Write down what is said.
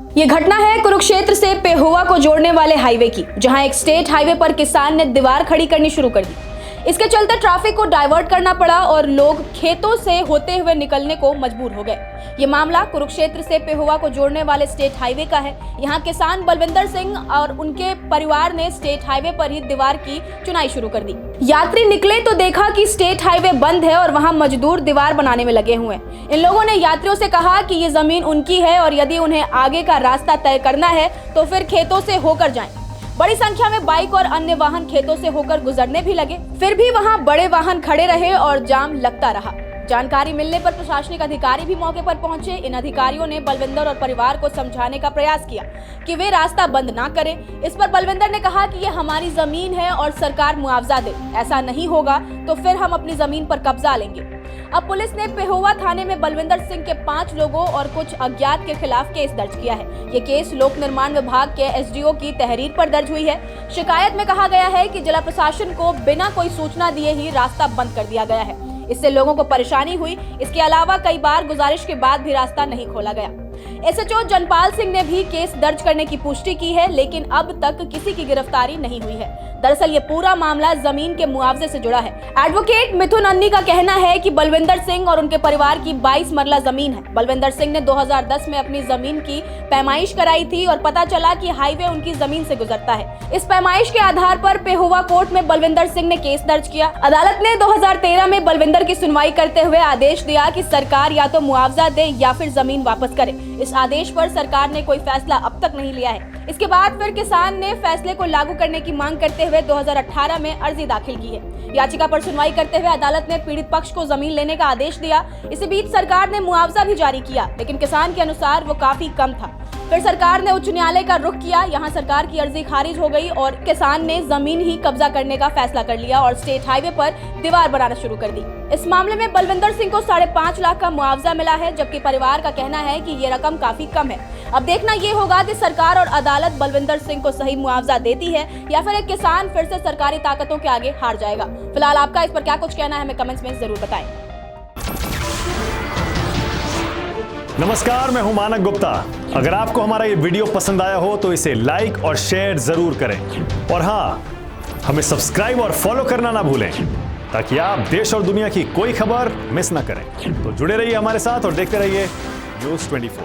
ये घटना है कुरुक्षेत्र से पेहोवा को जोड़ने वाले हाईवे की, जहां एक स्टेट हाईवे पर किसान ने दीवार खड़ी करनी शुरू कर दी। इसके चलते ट्रैफिक को डाइवर्ट करना पड़ा और लोग खेतों से होते हुए निकलने को मजबूर हो गए। ये मामला कुरुक्षेत्र से पेहोवा को जोड़ने वाले स्टेट हाईवे का है। यहाँ किसान बलविंदर सिंह और उनके परिवार ने स्टेट हाईवे पर ही दीवार की चुनाई शुरू कर दी। यात्री निकले तो देखा कि स्टेट हाईवे बंद है और वहाँ मजदूर दीवार बनाने में लगे हुए हैं। इन लोगों ने यात्रियों से कहा कि ये जमीन उनकी है और यदि उन्हें आगे का रास्ता तय करना है तो फिर खेतों से होकर जाएं। बड़ी संख्या में बाइक और अन्य वाहन खेतों से होकर गुजरने भी लगे, फिर भी वहां बड़े वाहन खड़े रहे और जाम लगता रहा। जानकारी मिलने पर प्रशासनिक अधिकारी भी मौके पर पहुंचे। इन अधिकारियों ने बलविंदर और परिवार को समझाने का प्रयास किया कि वे रास्ता बंद ना करें। इस पर बलविंदर ने कहा कि ये हमारी जमीन है और सरकार मुआवजा दे, ऐसा नहीं होगा तो फिर हम अपनी जमीन पर कब्जा लेंगे। अब पुलिस ने पेहोवा थाने में बलविंदर सिंह के 5 लोगों और कुछ अज्ञात के खिलाफ केस दर्ज किया है। ये केस लोक निर्माण विभाग के एसडीओ की तहरीर पर दर्ज हुई है। शिकायत में कहा गया है कि जिला प्रशासन को बिना कोई सूचना दिए ही रास्ता बंद कर दिया गया है। इससे लोगों को परेशानी हुई। इसके अलावा कई बार गुजारिश के बाद भी रास्ता नहीं खोला गया। एसएचओ जनपाल सिंह ने भी केस दर्ज करने की पुष्टि की है, लेकिन अब तक किसी की गिरफ्तारी नहीं हुई है। दरअसल ये पूरा मामला जमीन के मुआवजे से जुड़ा है। एडवोकेट मिथुन अन्नी का कहना है कि बलविंदर सिंह और उनके परिवार की 22 मरला जमीन है। बलविंदर सिंह ने 2010 में अपनी जमीन की पैमाइश कराई थी और पता चला कि हाईवे उनकी जमीन से गुजरता है। इस पैमाइश के आधार पर पेहोवा कोर्ट में बलविंदर सिंह ने केस दर्ज किया। अदालत ने 2013 में बलविंदर की सुनवाई करते हुए आदेश दिया कि सरकार या तो मुआवजा दे या फिर जमीन वापस करे। इस आदेश पर सरकार ने कोई फैसला अब तक नहीं लिया है। इसके बाद फिर किसान ने फैसले को लागू करने की मांग करते हुए 2018 में अर्जी दाखिल की है। याचिका पर सुनवाई करते हुए अदालत ने पीड़ित पक्ष को जमीन लेने का आदेश दिया। इसी बीच सरकार ने मुआवजा भी जारी किया, लेकिन किसान के अनुसार वो काफी कम था। फिर सरकार ने उच्च न्यायालय का रुख किया। यहाँ सरकार की अर्जी खारिज हो गई और किसान ने जमीन ही कब्जा करने का फैसला कर लिया और स्टेट हाईवे पर दीवार बनाना शुरू कर दी। इस मामले में बलविंदर सिंह को 5.5 लाख का मुआवजा मिला है, जबकि परिवार का कहना है कि ये रकम काफी कम है। अब देखना ये होगा कि सरकार और अदालत बलविंदर सिंह को सही मुआवजा देती है या फिर एक किसान फिर से सरकारी ताकतों के आगे हार जाएगा। फिलहाल आपका इस पर क्या कुछ कहना है, हमें कमेंट्स में जरूर बताएं। नमस्कार, मैं हूं मानक गुप्ता। अगर आपको हमारा ये वीडियो पसंद आया हो तो इसे लाइक और शेयर जरूर करें और हाँ, हमें सब्सक्राइब और फॉलो करना ना भूलें ताकि आप देश और दुनिया की कोई खबर मिस ना करें। तो जुड़े रहिए हमारे साथ और देखते रहिए News 24।